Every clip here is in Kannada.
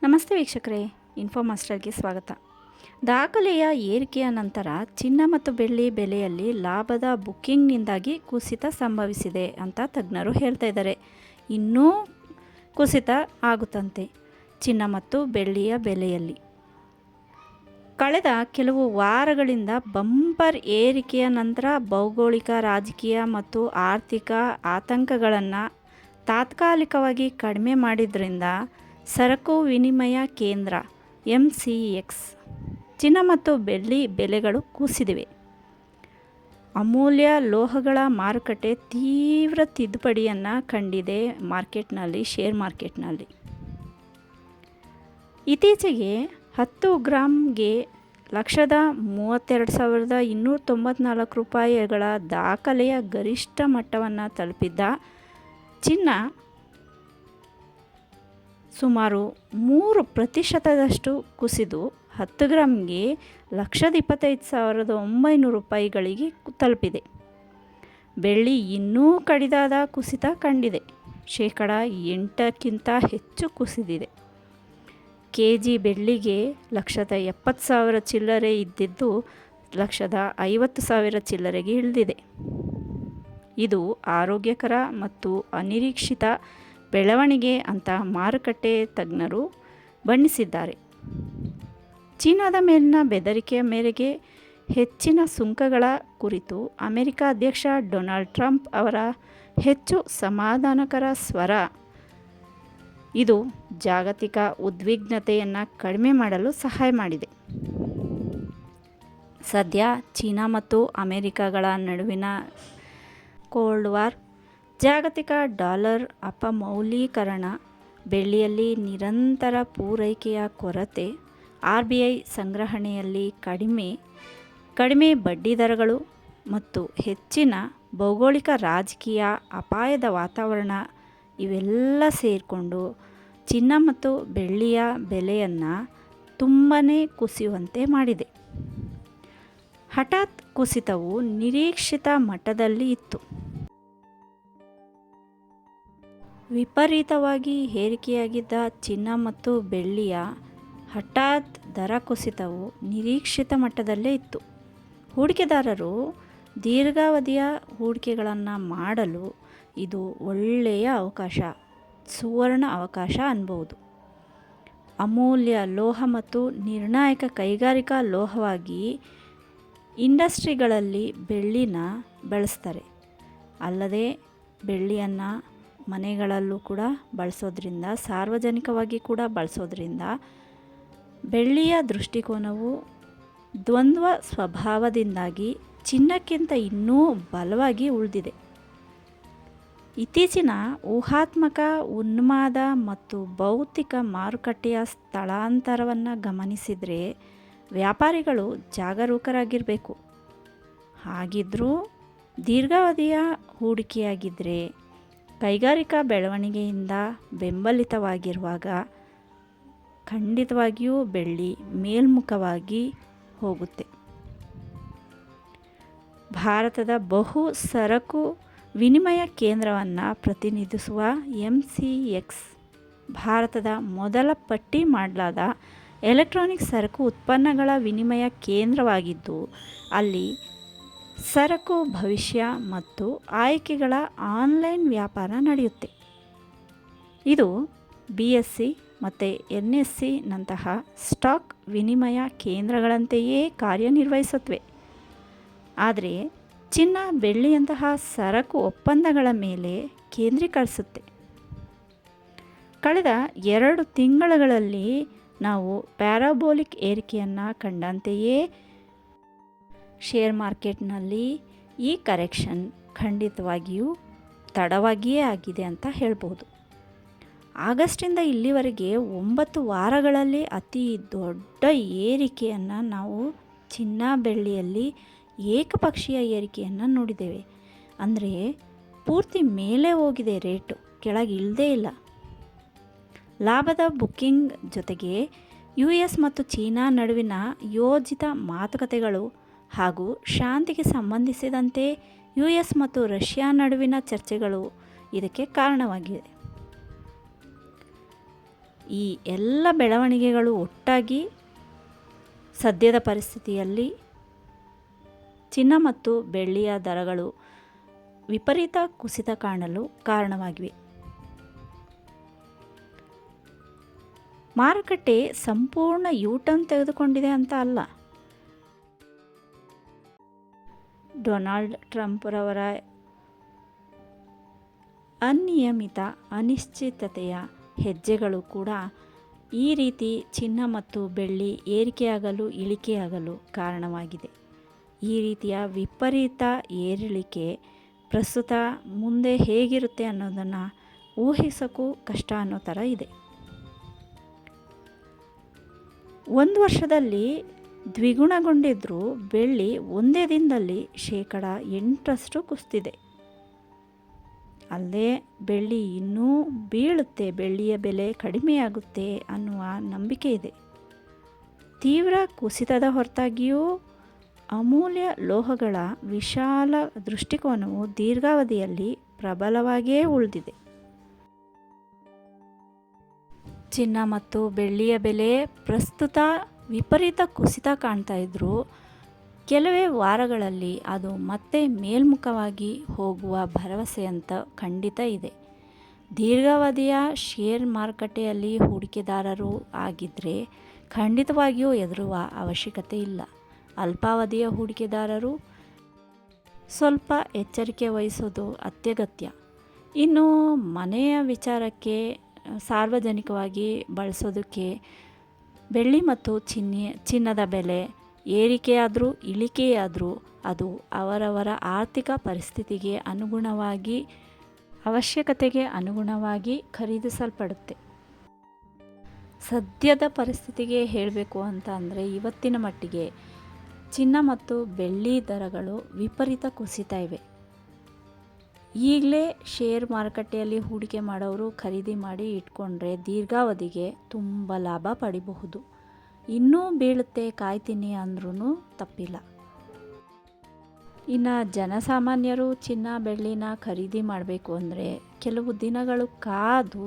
ನಮಸ್ತೆ ವೀಕ್ಷಕರೇ, ಇನ್ಫೋ ಮಾಸ್ಟರ್ಗೆ ಸ್ವಾಗತ. ದಾಖಲೆಯ ಏರಿಕೆಯ ನಂತರ ಚಿನ್ನ ಮತ್ತು ಬೆಳ್ಳಿ ಬೆಲೆಯಲ್ಲಿ ಲಾಭದ ಬುಕ್ಕಿಂಗ್ನಿಂದಾಗಿ ಕುಸಿತ ಸಂಭವಿಸಿದೆ ಅಂತ ತಜ್ಞರು ಹೇಳ್ತಾ ಇದ್ದಾರೆ. ಇನ್ನೂ ಕುಸಿತ ಆಗುತ್ತಂತೆ ಚಿನ್ನ ಮತ್ತು ಬೆಳ್ಳಿಯ ಬೆಲೆಯಲ್ಲಿ. ಕಳೆದ ಕೆಲವು ವಾರಗಳಿಂದ ಬಂಪರ್ ಏರಿಕೆಯ ನಂತರ ಭೌಗೋಳಿಕ, ರಾಜಕೀಯ ಮತ್ತು ಆರ್ಥಿಕ ಆತಂಕಗಳನ್ನು ತಾತ್ಕಾಲಿಕವಾಗಿ ಕಡಿಮೆ ಮಾಡಿದ್ರಿಂದ ಸರಕು ವಿನಿಮಯ ಕೇಂದ್ರ MCX ಚಿನ್ನ ಮತ್ತು ಬೆಳ್ಳಿ ಬೆಲೆಗಳು ಕುಸಿದಿವೆ. ಅಮೂಲ್ಯ ಲೋಹಗಳ ಮಾರುಕಟ್ಟೆ ತೀವ್ರ ತಿದ್ದುಪಡಿಯನ್ನು ಕಂಡಿದೆ ಶೇರ್ ಮಾರ್ಕೆಟ್ನಲ್ಲಿ. ಇತ್ತೀಚೆಗೆ 10 ಗ್ರಾಮ್ಗೆ 1,32,294 ರೂಪಾಯಿಗಳ ದಾಖಲೆಯ ಗರಿಷ್ಠ ಮಟ್ಟವನ್ನು ತಲುಪಿದ್ದ ಚಿನ್ನ ಸುಮಾರು 3% ಕುಸಿದು 10 ಗ್ರಾಮ್ಗೆ 1,25,900 ರೂಪಾಯಿಗಳಿಗೆ ತಲುಪಿದೆ. ಬೆಳ್ಳಿ ಇನ್ನೂ ಕಡಿದಾದ ಕುಸಿತ ಕಂಡಿದೆ. 8% ಹೆಚ್ಚು ಕುಸಿದಿದೆ. ಕೆಜಿ ಬೆಳ್ಳಿಗೆ 1,70,000 ಚಿಲ್ಲರೆ ಇದ್ದಿದ್ದು 1,50,000 ಚಿಲ್ಲರೆಗೆ ಇಳಿದಿದೆ. ಇದು ಆರೋಗ್ಯಕರ ಮತ್ತು ಅನಿರೀಕ್ಷಿತ ಬೆಳವಣಿಗೆ ಅಂತ ಮಾರುಕಟ್ಟೆ ತಜ್ಞರು ಬಣ್ಣಿಸಿದ್ದಾರೆ. ಚೀನಾದ ಮೇಲಿನ ಬೆದರಿಕೆಯ ಮೇರೆಗೆ ಹೆಚ್ಚಿನ ಸುಂಕಗಳ ಕುರಿತು ಅಮೆರಿಕ ಅಧ್ಯಕ್ಷ ಡೊನಾಲ್ಡ್ ಟ್ರಂಪ್ ಅವರ ಹೆಚ್ಚು ಸಮಾಧಾನಕರ ಸ್ವರ ಇದು ಜಾಗತಿಕ ಉದ್ವಿಗ್ನತೆಯನ್ನು ಕಡಿಮೆ ಮಾಡಲು ಸಹಾಯ ಮಾಡಿದೆ. ಸದ್ಯ ಚೀನಾ ಮತ್ತು ಅಮೆರಿಕಗಳ ನಡುವಿನ ಕೋಲ್ಡ್ ವಾರ್, ಜಾಗತಿಕ ಡಾಲರ್ ಅಪಮೌಲ್ಯೀಕರಣ, ಬೆಳ್ಳಿಯಲ್ಲಿ ನಿರಂತರ ಪೂರೈಕೆಯ ಕೊರತೆ, RBI ಸಂಗ್ರಹಣೆಯಲ್ಲಿ ಕಡಿಮೆ ಬಡ್ಡಿದರಗಳು ಮತ್ತು ಹೆಚ್ಚಿನ ಭೌಗೋಳಿಕ ರಾಜಕೀಯ ಅಪಾಯದ ವಾತಾವರಣ ಇವೆಲ್ಲ ಸೇರಿಕೊಂಡು ಚಿನ್ನ ಮತ್ತು ಬೆಳ್ಳಿಯ ಬೆಲೆಯನ್ನು ತುಂಬನೇ ಕುಸಿಯುವಂತೆ ಮಾಡಿದೆ. ಹಠಾತ್ ಕುಸಿತವು ನಿರೀಕ್ಷಿತ ಮಟ್ಟದಲ್ಲಿ ಇತ್ತು. ವಿಪರೀತವಾಗಿ ಏರಿಕೆಯಾಗಿದ್ದ ಚಿನ್ನ ಮತ್ತು ಬೆಳ್ಳಿಯ ಹಠಾತ್ ದರ ಕುಸಿತವು ನಿರೀಕ್ಷಿತ ಮಟ್ಟದಲ್ಲೇ ಇತ್ತು. ಹೂಡಿಕೆದಾರರು ದೀರ್ಘಾವಧಿಯ ಹೂಡಿಕೆಗಳನ್ನು ಮಾಡಲು ಇದು ಒಳ್ಳೆಯ ಅವಕಾಶ, ಸುವರ್ಣ ಅವಕಾಶ ಅನ್ಬೋದು. ಅಮೂಲ್ಯ ಲೋಹ ಮತ್ತು ನಿರ್ಣಾಯಕ ಕೈಗಾರಿಕಾ ಲೋಹವಾಗಿ ಇಂಡಸ್ಟ್ರಿಗಳಲ್ಲಿ ಬೆಳ್ಳಿನ ಬಳಸ್ತಾರೆ. ಅಲ್ಲದೆ ಬೆಳ್ಳಿಯನ್ನು ಮನೆಗಳಲ್ಲೂ ಕೂಡ ಬಳಸೋದ್ರಿಂದ, ಸಾರ್ವಜನಿಕವಾಗಿ ಕೂಡ ಬಳಸೋದ್ರಿಂದ ಬೆಳ್ಳಿಯ ದೃಷ್ಟಿಕೋನವು ದ್ವಂದ್ವ ಸ್ವಭಾವದಿಂದಾಗಿ ಚಿನ್ನಕ್ಕಿಂತ ಇನ್ನೂ ಬಲವಾಗಿ ಉಳಿದಿದೆ. ಇತ್ತೀಚಿನ ಊಹಾತ್ಮಕ ಉನ್ಮಾದ ಮತ್ತು ಭೌತಿಕ ಮಾರುಕಟ್ಟೆಯ ಸ್ಥಳಾಂತರವನ್ನು ಗಮನಿಸಿದರೆ ವ್ಯಾಪಾರಿಗಳು ಜಾಗರೂಕರಾಗಿರಬೇಕು. ಹಾಗಿದ್ರೂ ದೀರ್ಘಾವಧಿಯ ಹೂಡಿಕೆಯಾಗಿದ್ದರೆ, ಕೈಗಾರಿಕಾ ಬೆಳವಣಿಗೆಯಿಂದ ಬೆಂಬಲಿತವಾಗಿರುವಾಗ ಖಂಡಿತವಾಗಿಯೂ ಬೆಳ್ಳಿ ಮೇಲ್ಮುಖವಾಗಿ ಹೋಗುತ್ತೆ. ಭಾರತದ ಬಹು ಸರಕು ವಿನಿಮಯ ಕೇಂದ್ರವನ್ನು ಪ್ರತಿನಿಧಿಸುವ MCX ಭಾರತದ ಮೊದಲ ಪಟ್ಟಿ ಮಾಡಲಾದ ಎಲೆಕ್ಟ್ರಾನಿಕ್ ಸರಕು ಉತ್ಪನ್ನಗಳ ವಿನಿಮಯ ಕೇಂದ್ರವಾಗಿದ್ದು, ಅಲ್ಲಿ ಸರಕು ಭವಿಷ್ಯ ಮತ್ತು ಆಯ್ಕೆಗಳ ಆನ್ಲೈನ್ ವ್ಯಾಪಾರ ನಡೆಯುತ್ತೆ. ಇದು BSE ಮತ್ತು NSE ನಂತಹ ಸ್ಟಾಕ್ ವಿನಿಮಯ ಕೇಂದ್ರಗಳಂತೆಯೇ ಕಾರ್ಯನಿರ್ವಹಿಸುತ್ತವೆ. ಆದರೆ ಚಿನ್ನ, ಬೆಳ್ಳಿಯಂತಹ ಸರಕು ಒಪ್ಪಂದಗಳ ಮೇಲೆ ಕೇಂದ್ರೀಕರಿಸುತ್ತೆ. ಕಳೆದ 2 ತಿಂಗಳುಗಳಲ್ಲಿ ನಾವು ಪ್ಯಾರಾಬೋಲಿಕ್ ಏರಿಕೆಯನ್ನು ಕಂಡಂತೆಯೇ ಶೇರ್ ಮಾರ್ಕೆಟ್ನಲ್ಲಿ ಈ ಕರೆಕ್ಷನ್ ಖಂಡಿತವಾಗಿಯೂ ತಡವಾಗಿಯೇ ಆಗಿದೆ ಅಂತ ಹೇಳ್ಬೋದು. ಆಗಸ್ಟಿಂದ ಇಲ್ಲಿವರೆಗೆ 9 ವಾರಗಳಲ್ಲಿ ಅತಿ ದೊಡ್ಡ ಏರಿಕೆಯನ್ನು ನಾವು ಚಿನ್ನ ಬೆಳ್ಳಿಯಲ್ಲಿ ಏಕಪಕ್ಷೀಯ ಏರಿಕೆಯನ್ನು ನೋಡಿದ್ದೇವೆ. ಅಂದರೆ ಪೂರ್ತಿ ಮೇಲೆ ಹೋಗಿದೆ, ರೇಟು ಕೆಳಗೆ ಇಳದೇ ಇಲ್ಲ. ಲಾಭದ ಬುಕ್ಕಿಂಗ್ ಜೊತೆಗೆ US ಮತ್ತು ಚೀನಾ ನಡುವಿನ ಯೋಜಿತ ಮಾತುಕತೆಗಳು ಹಾಗೂ ಶಾಂತಿಗೆ ಸಂಬಂಧಿಸಿದಂತೆ US ಮತ್ತು ರಷ್ಯಾ ನಡುವಿನ ಚರ್ಚೆಗಳು ಇದಕ್ಕೆ ಕಾರಣವಾಗಿವೆ. ಈ ಎಲ್ಲ ಬೆಳವಣಿಗೆಗಳು ಒಟ್ಟಾಗಿ ಸದ್ಯದ ಪರಿಸ್ಥಿತಿಯಲ್ಲಿ ಚಿನ್ನ ಮತ್ತು ಬೆಳ್ಳಿಯ ದರಗಳು ವಿಪರೀತ ಕುಸಿತ ಕಾಣಲು ಕಾರಣವಾಗಿವೆ. ಮಾರುಕಟ್ಟೆ ಸಂಪೂರ್ಣ ಯೂಟರ್ನ್ ತೆಗೆದುಕೊಂಡಿದೆ ಅಂತ ಅಲ್ಲ. ಡೊನಾಲ್ಡ್ ಟ್ರಂಪ್ರವರ ಅನಿಯಮಿತ ಅನಿಶ್ಚಿತತೆಯ ಹೆಜ್ಜೆಗಳು ಕೂಡ ಈ ರೀತಿ ಚಿನ್ನ ಮತ್ತು ಬೆಳ್ಳಿ ಏರಿಕೆಯಾಗಲು ಇಳಿಕೆಯಾಗಲು ಕಾರಣವಾಗಿದೆ. ಈ ರೀತಿಯ ವಿಪರೀತ ಏರಿಳಿಕೆ ಪ್ರಸ್ತುತ ಮುಂದೆ ಹೇಗಿರುತ್ತೆ ಅನ್ನೋದನ್ನು ಊಹಿಸೋಕ್ಕೂ ಕಷ್ಟ ಅನ್ನೋ ಥರ ಇದೆ. ಒಂದು ವರ್ಷದಲ್ಲಿ ದ್ವಿಗುಣಗೊಂಡಿದ್ದರೂ ಬೆಳ್ಳಿ ಒಂದೇ ದಿನದಲ್ಲಿ 8% ಕುಸಿದಿದೆ. ಅಲ್ಲದೆ ಬೆಳ್ಳಿ ಇನ್ನೂ ಬೀಳುತ್ತೆ, ಬೆಳ್ಳಿಯ ಬೆಲೆ ಕಡಿಮೆಯಾಗುತ್ತೆ ಅನ್ನುವ ನಂಬಿಕೆ ಇದೆ. ತೀವ್ರ ಕುಸಿತದ ಹೊರತಾಗಿಯೂ ಅಮೂಲ್ಯ ಲೋಹಗಳ ವಿಶಾಲ ದೃಷ್ಟಿಕೋನವು ದೀರ್ಘಾವಧಿಯಲ್ಲಿ ಪ್ರಬಲವಾಗಿಯೇ ಉಳಿದಿದೆ. ಚಿನ್ನ ಮತ್ತು ಬೆಳ್ಳಿಯ ಬೆಲೆ ಪ್ರಸ್ತುತ ವಿಪರೀತ ಕುಸಿತ ಕಾಣ್ತಾ ಇದ್ದರೂ ಕೆಲವೇ ವಾರಗಳಲ್ಲಿ ಅದು ಮತ್ತೆ ಮೇಲ್ಮುಖವಾಗಿ ಹೋಗುವ ಭರವಸೆ ಅಂತ ಖಂಡಿತ ಇದೆ. ದೀರ್ಘಾವಧಿಯ ಶೇರ್ ಮಾರುಕಟ್ಟೆಯಲ್ಲಿ ಹೂಡಿಕೆದಾರರು ಆಗಿದ್ದರೆ ಖಂಡಿತವಾಗಿಯೂ ಹೆದರುವ ಅವಶ್ಯಕತೆ ಇಲ್ಲ. ಅಲ್ಪಾವಧಿಯ ಹೂಡಿಕೆದಾರರು ಸ್ವಲ್ಪ ಎಚ್ಚರಿಕೆ ವಹಿಸೋದು ಅತ್ಯಗತ್ಯ. ಇನ್ನು ಮನೆಯ ವಿಚಾರಕ್ಕೆ ಸಾರ್ವಜನಿಕವಾಗಿ ಬಳಸೋದಕ್ಕೆ ಬೆಳ್ಳಿ ಮತ್ತು ಚಿನ್ನದ ಬೆಲೆ ಏರಿಕೆಯಾದರೂ ಇಳಿಕೆಯಾದರೂ ಅದು ಅವರವರ ಆರ್ಥಿಕ ಪರಿಸ್ಥಿತಿಗೆ ಅನುಗುಣವಾಗಿ ಅವಶ್ಯಕತೆಗೆ ಅನುಗುಣವಾಗಿ ಖರೀದಿಸಲ್ಪಡುತ್ತೆ. ಸದ್ಯದ ಪರಿಸ್ಥಿತಿಗೆ ಹೇಳಬೇಕು ಅಂತ ಅಂದರೆ ಇವತ್ತಿನ ಮಟ್ಟಿಗೆ ಚಿನ್ನ ಮತ್ತು ಬೆಳ್ಳಿ ದರಗಳು ವಿಪರೀತ ಕುಸಿತ ಇವೆ. ಈಗಲೇ ಶೇರ್ ಮಾರುಕಟ್ಟೆಯಲ್ಲಿ ಹೂಡಿಕೆ ಮಾಡೋರು ಖರೀದಿ ಮಾಡಿ ಇಟ್ಕೊಂಡ್ರೆ ದೀರ್ಘಾವಧಿಗೆ ತುಂಬ ಲಾಭ ಪಡಿಬಹುದು. ಇನ್ನೂ ಬೀಳುತ್ತೆ ಕಾಯ್ತೀನಿ ಅಂದ್ರೂ ತಪ್ಪಿಲ್ಲ. ಇನ್ನು ಜನಸಾಮಾನ್ಯರು ಚಿನ್ನ ಬೆಳ್ಳಿನ ಖರೀದಿ ಮಾಡಬೇಕು ಅಂದರೆ ಕೆಲವು ದಿನಗಳು ಕಾದು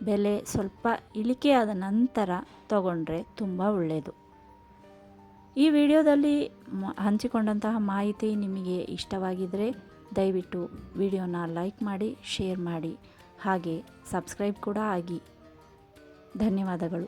ಬೆಲೆ ಸ್ವಲ್ಪ ಇಳಿಕೆಯಾದ ನಂತರ ತಗೊಂಡ್ರೆ ತುಂಬ ಒಳ್ಳೆಯದು. ಈ ವಿಡಿಯೋದಲ್ಲಿ ಹಂಚಿಕೊಂಡಂತಹ ಮಾಹಿತಿ ನಿಮಗೆ ಇಷ್ಟವಾಗಿದ್ದರೆ ದಯವಿಟ್ಟು ವಿಡಿಯೋನ ಲೈಕ್ ಮಾಡಿ, ಶೇರ್ ಮಾಡಿ, ಹಾಗೆ ಸಬ್ಸ್ಕ್ರೈಬ್ ಕೂಡ ಆಗಿ. ಧನ್ಯವಾದಗಳು.